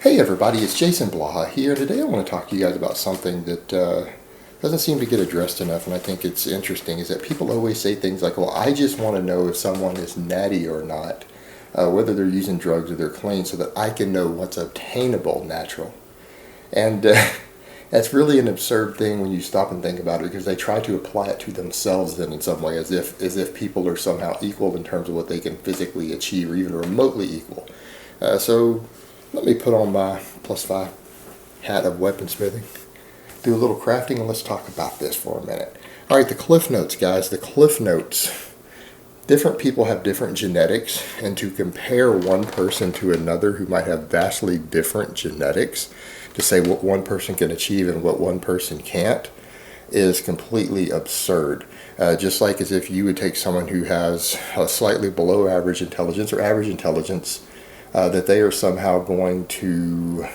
Hey everybody, it's Jason Blaha here. Today I want to talk to you guys about something that doesn't seem to get addressed enough, and I think it's interesting, is that people always say things like, well, I just want to know if someone is natty or not, whether they're using drugs or they're clean, so that I can know what's obtainable natural. And that's really an absurd thing when you stop and think about it, because they try to apply it to themselves then in some way, as if people are somehow equal in terms of what they can physically achieve, or even remotely equal. So let me put on my +5 hat of weaponsmithing, do a little crafting, and let's talk about this for a minute. All right, the cliff notes, guys, the cliff notes. Different people have different genetics, and to compare one person to another who might have vastly different genetics to say what one person can achieve and what one person can't is completely absurd. Just like as if you would take someone who has a slightly below average intelligence or average intelligence, that they are somehow going to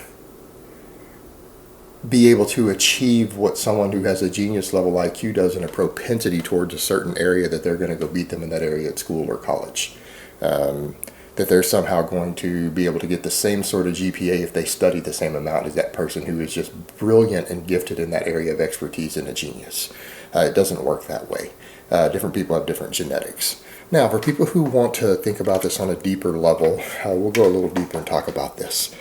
be able to achieve what someone who has a genius level IQ does in a propensity towards a certain area, that they're going to go beat them in that area at school or college. That they're somehow going to be able to get the same sort of GPA if they study the same amount as that person who is just brilliant and gifted in that area of expertise and a genius. It doesn't work that way. Different people have different genetics. Now, for people who want to think about this on a deeper level, we'll go a little deeper and talk about this.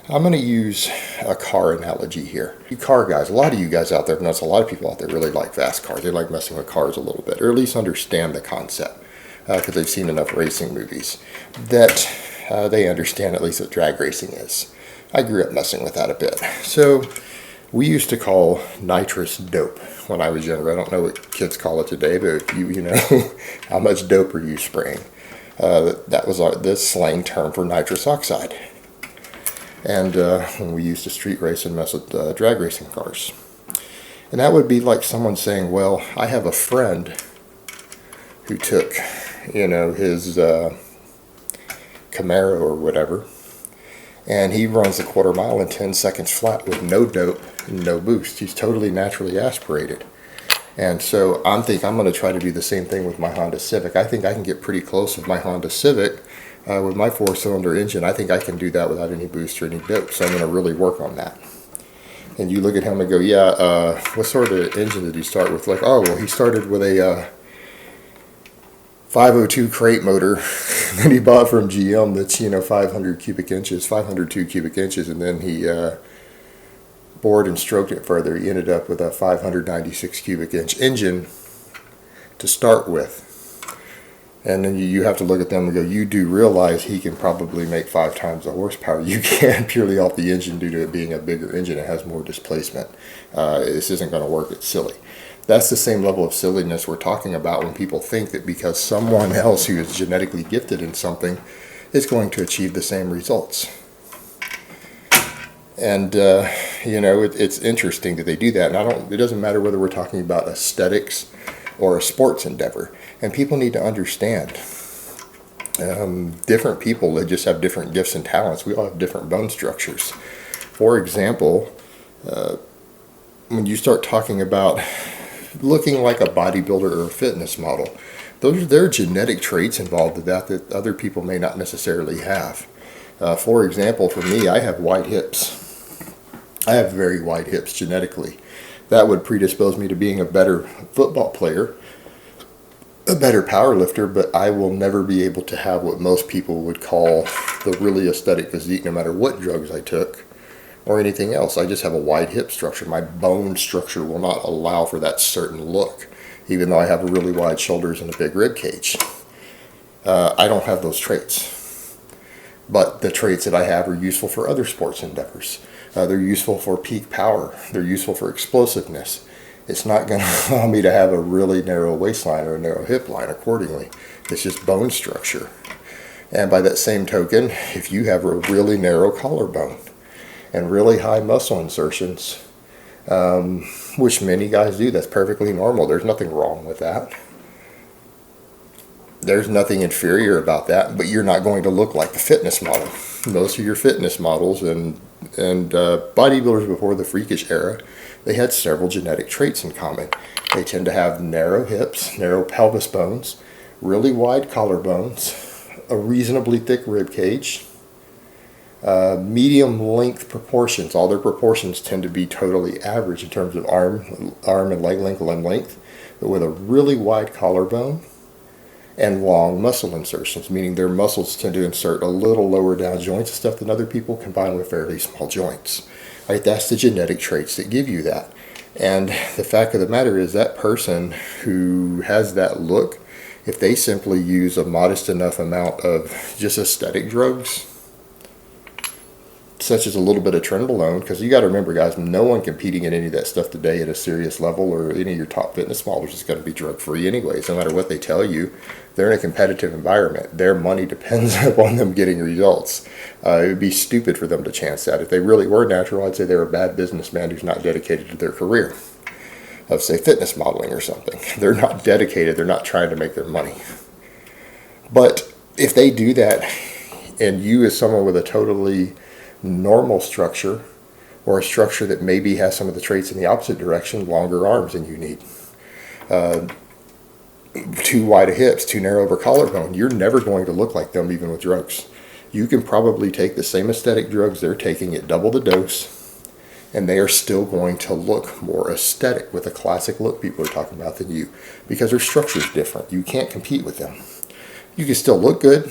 I'm going to use a car analogy here. You car guys, a lot of you guys out there, a lot of people out there really like fast cars. They like messing with cars a little bit, or at least understand the concept, because they've seen enough racing movies that they understand at least what drag racing is. I grew up messing with that a bit. So we used to call nitrous dope when I was younger. I don't know what kids call it today, but if you know how much dope are you spraying? That was the slang term for nitrous oxide. And when we used to street race and mess with drag racing cars. And that would be like someone saying, well, I have a friend who took, his Camaro or whatever, and he runs the quarter mile in 10 seconds flat with no dope and no boost. He's totally naturally aspirated. And so I'm going to try to do the same thing with my Honda Civic. I think I can get pretty close with my Honda Civic with my 4-cylinder engine. I think I can do that without any boost or any dope. So I'm going to really work on that. And you look at him and go, yeah, what sort of engine did he start with? Like, oh, well, he started with a 502 crate motor that he bought from GM that's 502 cubic inches, and then he bored and stroked it further. He ended up with a 596 cubic inch engine to start with. And then you have to look at them and go, you do realize he can probably make 5 times the horsepower you can purely off the engine due to it being a bigger engine. It has more displacement. This isn't going to work. It's silly. That's the same level of silliness we're talking about when people think that because someone else who is genetically gifted in something is going to achieve the same results. And, it's interesting that they do that. And it doesn't matter whether we're talking about aesthetics or a sports endeavor. And people need to understand different people that just have different gifts and talents. We all have different bone structures. For example, when you start talking about looking like a bodybuilder or a fitness model, there are genetic traits involved with that other people may not necessarily have. For example, for me, I have wide hips. I have very wide hips genetically. That would predispose me to being a better football player, a better power lifter, but I will never be able to have what most people would call the really aesthetic physique, no matter what drugs I took or anything else. I just have a wide hip structure. My bone structure will not allow for that certain look, even though I have really wide shoulders and a big rib cage. I don't have those traits. But the traits that I have are useful for other sports endeavors. They're useful for peak power. They're useful for explosiveness. It's not going to allow me to have a really narrow waistline or a narrow hip line accordingly. It's just bone structure. And by that same token, if you have a really narrow collarbone and really high muscle insertions, which many guys do, that's perfectly normal. There's nothing wrong with that. There's nothing inferior about that, but you're not going to look like the fitness model. Most of your fitness models and bodybuilders before the freakish era, they had several genetic traits in common. They tend to have narrow hips, narrow pelvis bones, really wide collarbones, a reasonably thick rib cage, Medium length proportions, all their proportions tend to be totally average in terms of arm and leg length, limb length, but with a really wide collarbone and long muscle insertions, meaning their muscles tend to insert a little lower down joints and stuff than other people combined with fairly small joints. Right? That's the genetic traits that give you that. And the fact of the matter is that person who has that look, if they simply use a modest enough amount of just aesthetic drugs, such as a little bit of trenbolone, because you got to remember, guys, no one competing in any of that stuff today at a serious level or any of your top fitness models is going to be drug free anyways. No matter what they tell you, they're in a competitive environment. Their money depends upon them getting results. It would be stupid for them to chance that. If they really were natural, I'd say they're a bad businessman who's not dedicated to their career of, say, fitness modeling or something. They're not dedicated. They're not trying to make their money. But if they do that, and you as someone with a totally normal structure, or a structure that maybe has some of the traits in the opposite direction, longer arms than you need, too wide of hips, too narrow of a collarbone, you're never going to look like them even with drugs. You can probably take the same aesthetic drugs they're taking at double the dose, and they are still going to look more aesthetic with a classic look people are talking about than you, because their structure is different. You can't compete with them. You can still look good,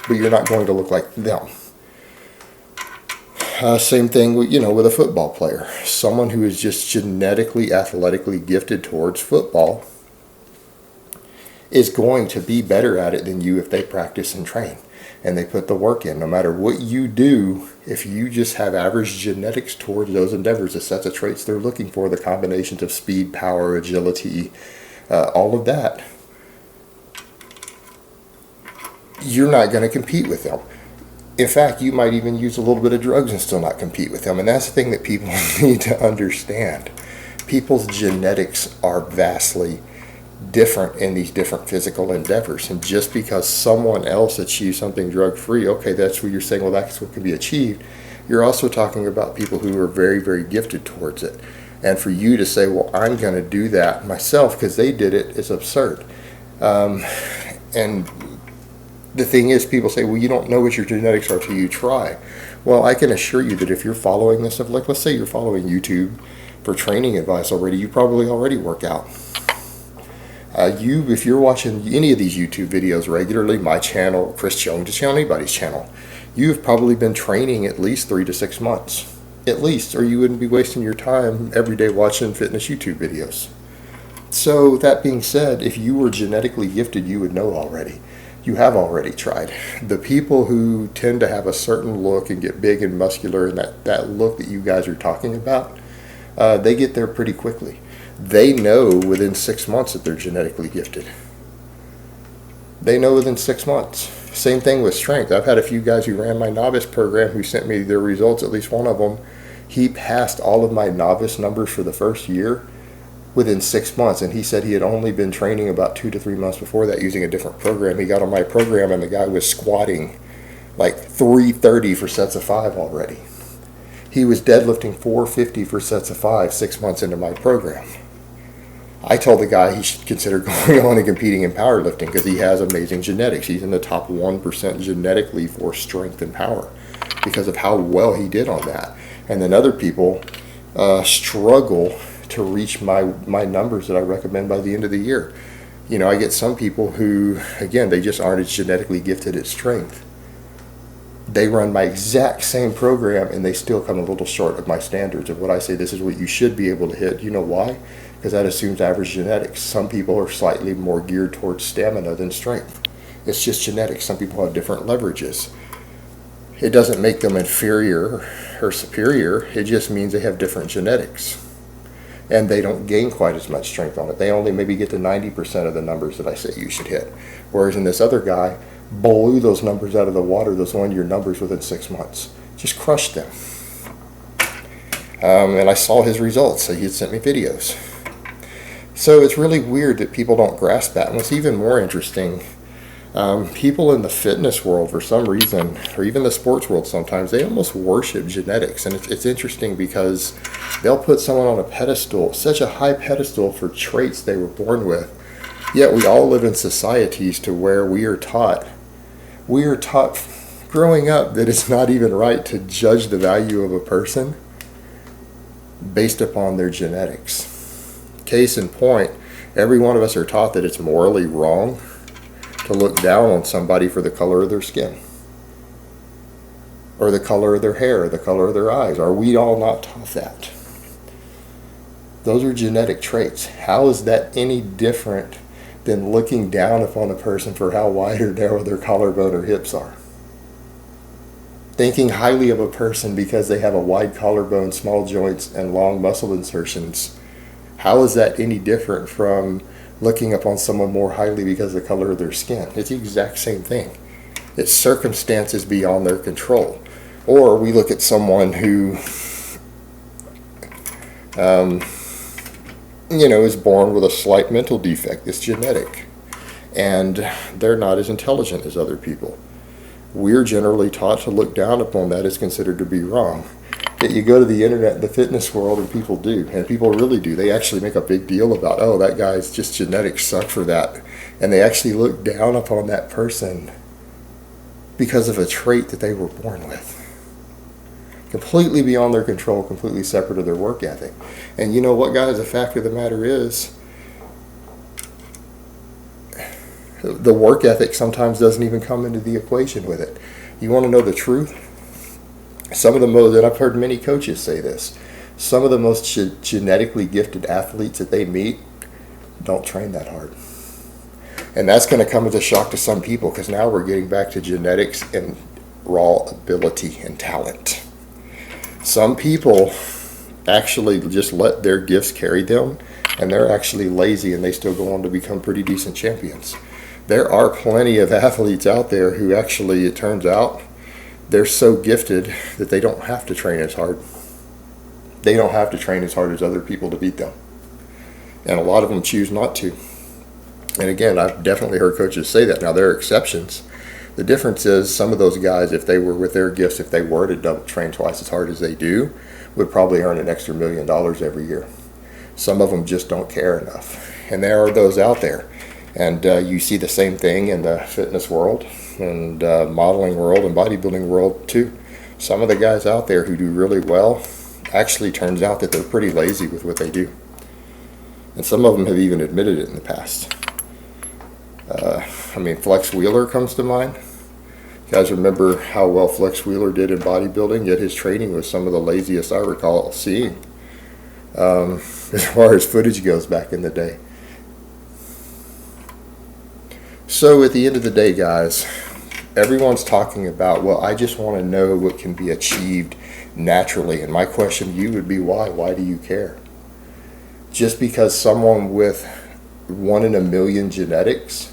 but you're not going to look like them. Same thing with, with a football player. Someone who is just genetically, athletically gifted towards football is going to be better at it than you if they practice and train and they put the work in. No matter what you do, if you just have average genetics towards those endeavors, the sets of traits they're looking for, the combinations of speed, power, agility, all of that, you're not going to compete with them. In fact, you might even use a little bit of drugs and still not compete with them. And that's the thing that people need to understand. People's genetics are vastly different in these different physical endeavors. And just because someone else achieves something drug-free, okay, that's what you're saying, well, that's what can be achieved. You're also talking about people who are very, very gifted towards it. And for you to say, well, I'm going to do that myself because they did it, is absurd. And the thing is, people say, well, you don't know what your genetics are till you try. Well, I can assure you that if you're following this stuff, like let's say you're following YouTube for training advice already, you probably already work out. If you're watching any of these YouTube videos regularly, my channel, Chris Jones' channel, anybody's channel, you've probably been training at least 3 to 6 months. At least, or you wouldn't be wasting your time every day watching fitness YouTube videos. So that being said, if you were genetically gifted, you would know already. You have already tried. The people who tend to have a certain look and get big and muscular and that look that you guys are talking about, they get there pretty quickly. They know within 6 months that they're genetically gifted. They know within 6 months. Same thing with strength. I've had a few guys who ran my novice program who sent me their results, at least one of them. He passed all of my novice numbers for the first year within 6 months, and he said he had only been training about 2 to 3 months before that using a different program. He got on my program and the guy was squatting like 330 for sets of 5 already. He was deadlifting 450 for sets of 5 6 months into my program. I told the guy he should consider going on and competing in powerlifting because he has amazing genetics. He's in the top 1% genetically for strength and power because of how well he did on that. And then other people struggle to reach my numbers that I recommend by the end of the year. I get some people who, again, they just aren't as genetically gifted at strength. They run my exact same program and they still come a little short of my standards of what I say this is what you should be able to hit. You know why? Because that assumes average genetics. Some people are slightly more geared towards stamina than strength. It's just genetics. Some people have different leverages. It doesn't make them inferior or superior. It just means they have different genetics. And they don't gain quite as much strength on it. They only maybe get to 90% of the numbers that I say you should hit. Whereas in this other guy, blew those numbers out of the water, those 1-year numbers within 6 months. Just crushed them. And I saw his results, so he had sent me videos. So it's really weird that people don't grasp that. And what's even more interesting, people in the fitness world, for some reason, or even the sports world sometimes, they almost worship genetics. And it's interesting because they'll put someone on a pedestal, such a high pedestal for traits they were born with. Yet we all live in societies to where we are taught growing up that it's not even right to judge the value of a person based upon their genetics. Case in point, every one of us are taught that it's morally wrong to look down on somebody for the color of their skin, or the color of their hair, or the color of their eyes. Are we all not taught that? Those are genetic traits. How is that any different than looking down upon a person for how wide or narrow their collarbone or hips are? Thinking highly of a person because they have a wide collarbone, small joints, and long muscle insertions. How is that any different from looking upon someone more highly because of the color of their skin? It's the exact same thing. It's circumstances beyond their control. Or we look at someone who is born with a slight mental defect. It's genetic. And they're not as intelligent as other people. We're generally taught to look down upon that as considered to be wrong. Yet you go to the internet, the fitness world, and people do. And people really do. They actually make a big deal about, oh, that guy's just genetics suck for that. And they actually look down upon that person because of a trait that they were born with. Completely beyond their control, completely separate of their work ethic. And you know what, guys? The fact of the matter is, the work ethic sometimes doesn't even come into the equation with it. You want to know the truth? Some of the most, and I've heard many coaches say this, some of the most genetically gifted athletes that they meet don't train that hard. And that's going to come as a shock to some people, because now we're getting back to genetics and raw ability and talent. Some people actually just let their gifts carry them, and they're actually lazy, and they still go on to become pretty decent champions. There are plenty of athletes out there who actually, it turns out, they're so gifted that they don't have to train as hard. They don't have to train as hard as other people to beat them. And a lot of them choose not to. And again, I've definitely heard coaches say that. Now, there are exceptions. The difference is some of those guys, if they were with their gifts, if they were to train twice as hard as they do, would probably earn an extra $1 million every year. Some of them just don't care enough. And there are those out there. And you see the same thing in the fitness world and modeling world and bodybuilding world too. Some of the guys out there who do really well, actually turns out that they're pretty lazy with what they do. And some of them have even admitted it in the past. Flex Wheeler comes to mind. You guys remember how well Flex Wheeler did in bodybuilding, yet his training was some of the laziest I recall seeing, as far as footage goes back in the day. So at the end of the day, guys, everyone's talking about, well, I just want to know what can be achieved naturally. And my question to you would be, why? Why do you care? Just because someone with 1 in a million genetics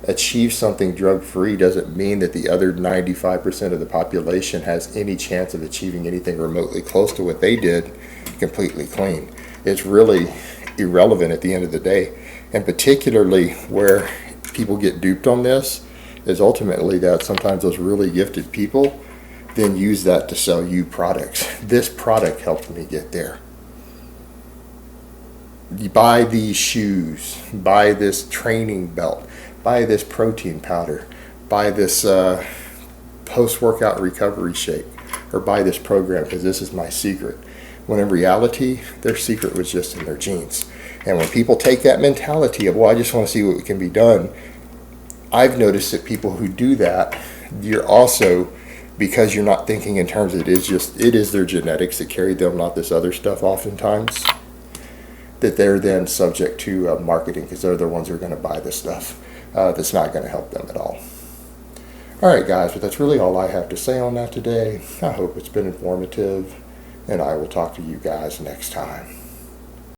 achieves something drug-free doesn't mean that the other 95% of the population has any chance of achieving anything remotely close to what they did completely clean. It's really irrelevant at the end of the day. And particularly where people get duped on this is ultimately that sometimes those really gifted people then use that to sell you products. This product helped me get there. You buy these shoes, buy this training belt, buy this protein powder, buy this post-workout recovery shake, or buy this program because this is my secret. When in reality, their secret was just in their genes. And when people take that mentality of, well, I just want to see what can be done, I've noticed that people who do that, you're also, because you're not thinking in terms of it is their genetics that carry them, not this other stuff oftentimes, that they're then subject to marketing, because they're the ones who are going to buy this stuff that's not going to help them at all. All right, guys, but that's really all I have to say on that today. I hope it's been informative, and I will talk to you guys next time.